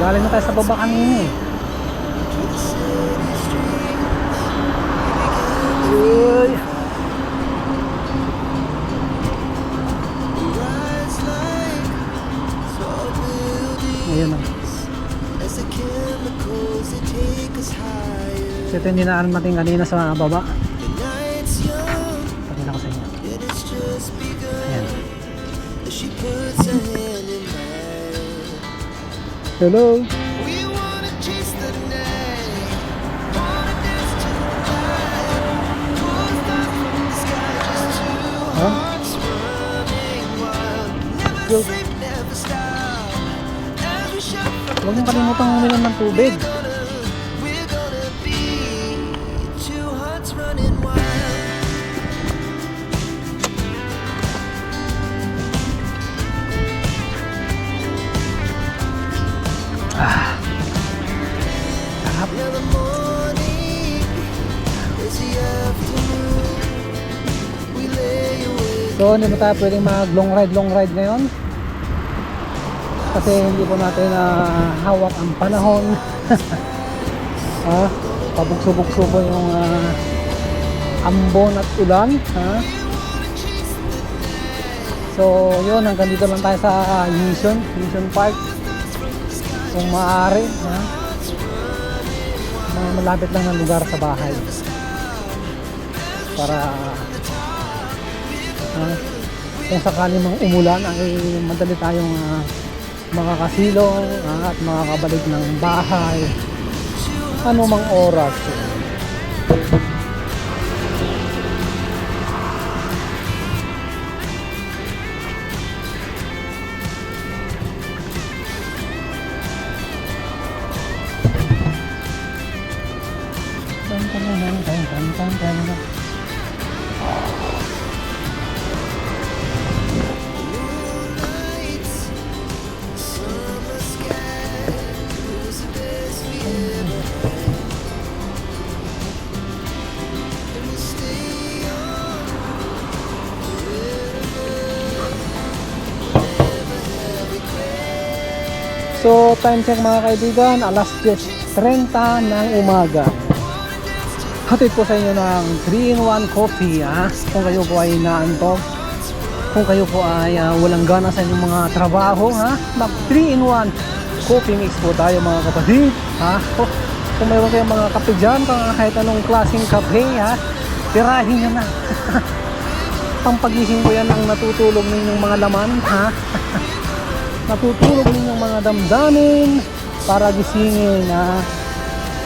Galing na tayo sa baba kanina eh. Uy. Ayun na. So ito yung dinaanan natin kanina sa baba. Pakita ko sa inyo. Ayan. Hello. Huh? Huwag mong kalimutang uminom ng tubig. Sarap. So hindi ba tayo pwedeng mag long ride ngayon? Kasi hindi po natin hawak ang panahon. Pabugso-bugso po yung ambon at ulan. So yun, hanggang dito lang tayo sa Mission Park kung maaari. Malapit lang ng lugar sa bahay para kung sakali mang umulan ay madali tayong makakasilong at makakabalik ng bahay anumang oras. So time check mga kaibigan, alas 10:30 ng umaga. Hatid po sa inyo ng 3-in-1 coffee kung kayo po ay naantok, kung kayo po ay walang gana sa inyong mga trabaho, mag 3-in-1 coffee mix po tayo mga kapatid. Kung mayroon kayong mga kape dyan, kahit anong klaseng kape, tirahin nyo na. Pampagising ko yan ang natutulog ninyong mga laman, natutulog ninyong mga damdamin para gisingin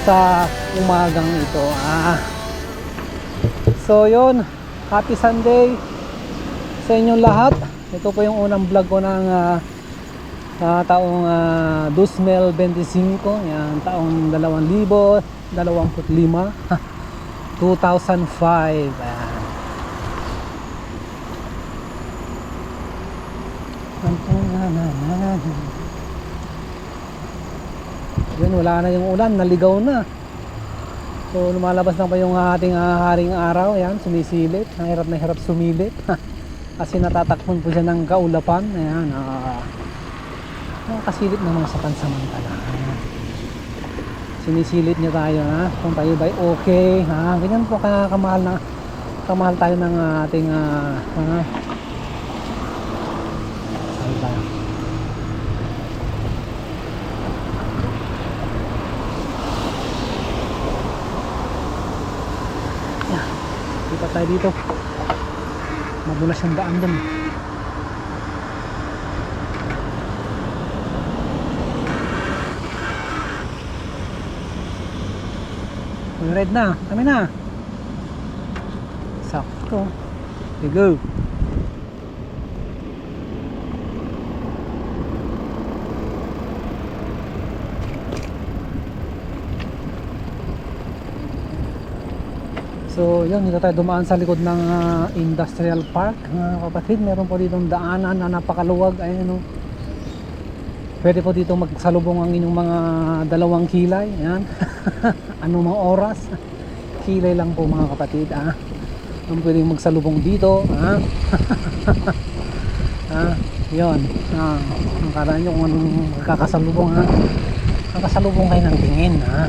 sa umagang ito. So yun, happy Sunday sa inyong lahat. Ito po yung unang vlog ko ng taong 2025. Yan, taong 2025 2005. Yun, wala na yung ulan, naligaw na. So lumalabas na pa yung ating haring araw. Yan, sumisilip, hirap na hirap sumilip. Kasi natatakpan po siya ng kaulapan. Ayan, nakasilip naman sa pansamantala. Sinisilip niya tayo, kung tayo ba'y okay, ganyan po kamahal tayo ng ating kita tayo dito. Madulas yung daan dun. Red na, kami na. Sakto. Okay, go. So yun, dito tayo dumaan sa likod ng industrial park, mga kapatid. Meron po ditong daanan na napakaluwag. Ayan, pwede po dito magsalubong ang inyong mga dalawang kilay. Ayan. Anumang oras, kilay lang po mga kapatid. Ang pwedeng magsalubong dito. Yun, nakaraan nyo kung anong magkakasalubong. nakasalubong kayo ng tingin, ha.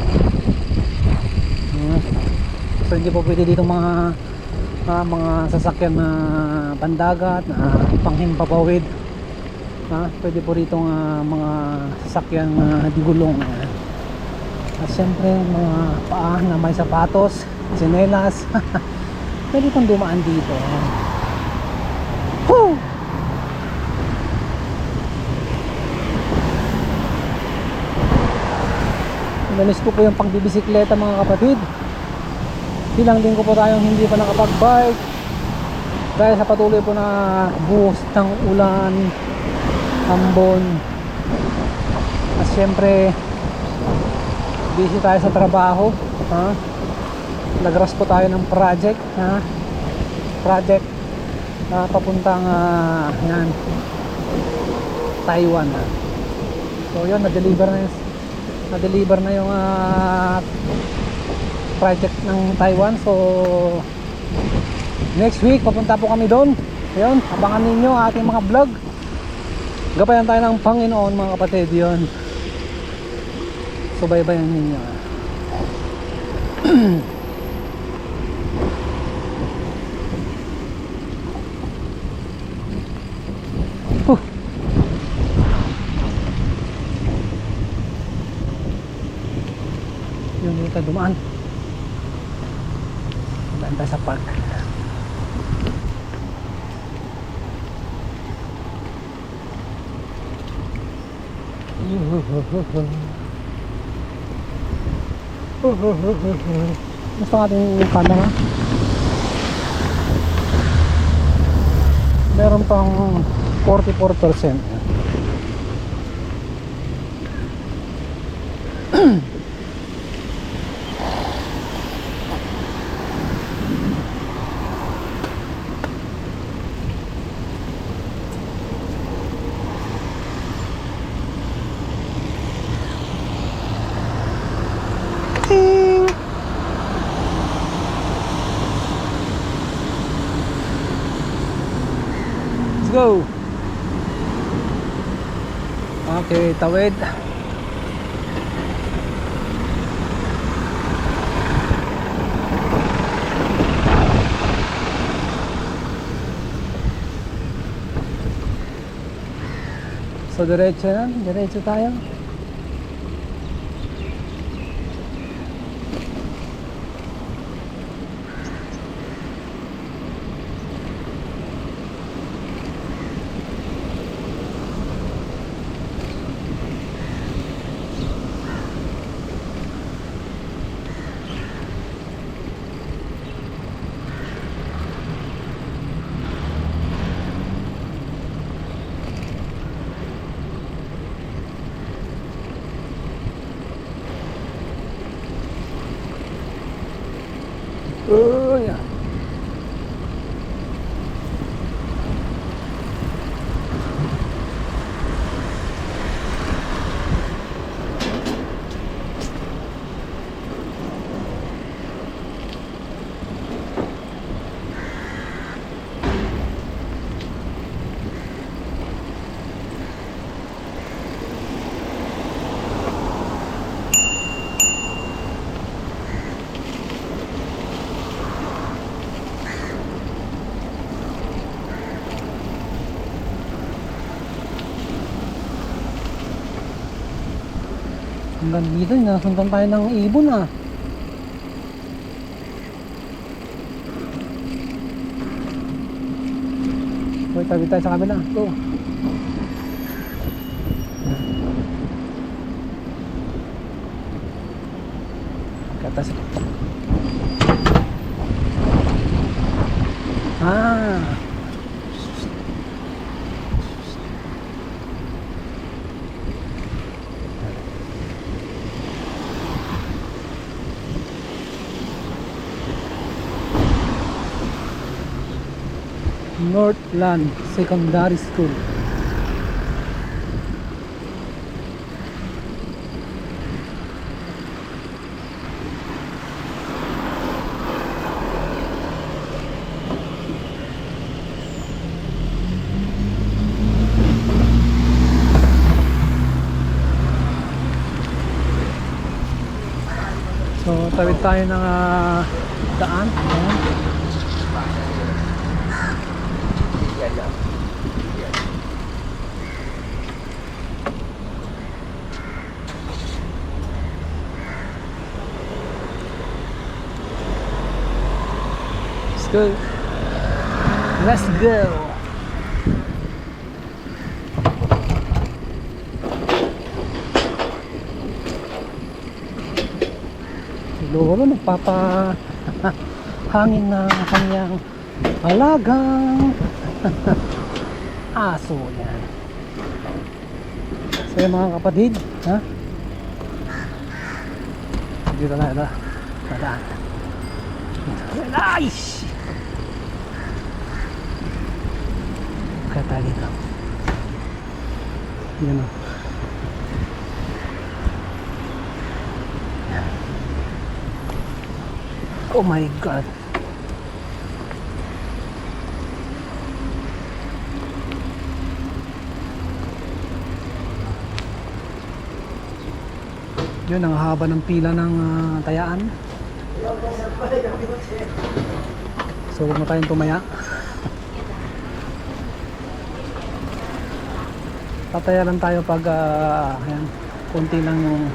So hindi po pwede dito mga sasakyan na pandagat na panghimpapawid, ha. Pwede po rito mga sasakyan na digulong, ha. At syempre mga paa na may sapatos, tsinelas pwede pong dumaan dito. Woo! Inalis ko po yung pagbibisikleta, mga kapatid. Ilang linggo po tayong hindi pa nakapag-bike dahil sa patuloy po na buhos ng ulan, ambon. At syempre busy tayo sa trabaho, ha? Nagras po tayo ng project, ha? Project papuntang yan, Taiwan, ha? So yun, na-deliver na yung project ng Taiwan. So next week papunta po kami doon. Ayun, abangan ninyo ating mga vlog. Gabayan tayo ng Panginoon, mga kapatid. Yun, subaybayan ninyo. Yun, dito tayo dumaan. Dumaan tayo sa park. Gusto nga ating camera. Meron pang 44%. Go. Okay, tawid. So diretso yan, diretso tayo. Oh yeah. Hanggang dito, nasundan tayo ng ibon, ah. Wait, tabi tayo sa kabila. Go. Katas. Northland Secondary School. So tawid tayo ng daan. Ayan. Let's go. Let's go. Si Lolo nagpapa hangin na kanyang alagang aso yan. So yung mga kapatid, ha? Dito na ito. Nadaan. Nice! Kaya tayo dito. Yan o. Oh my God. Yun ang haba ng pila ng tayaan. So huwag na tayong tumaya. Tataya lang tayo pag ayan, konti lang yung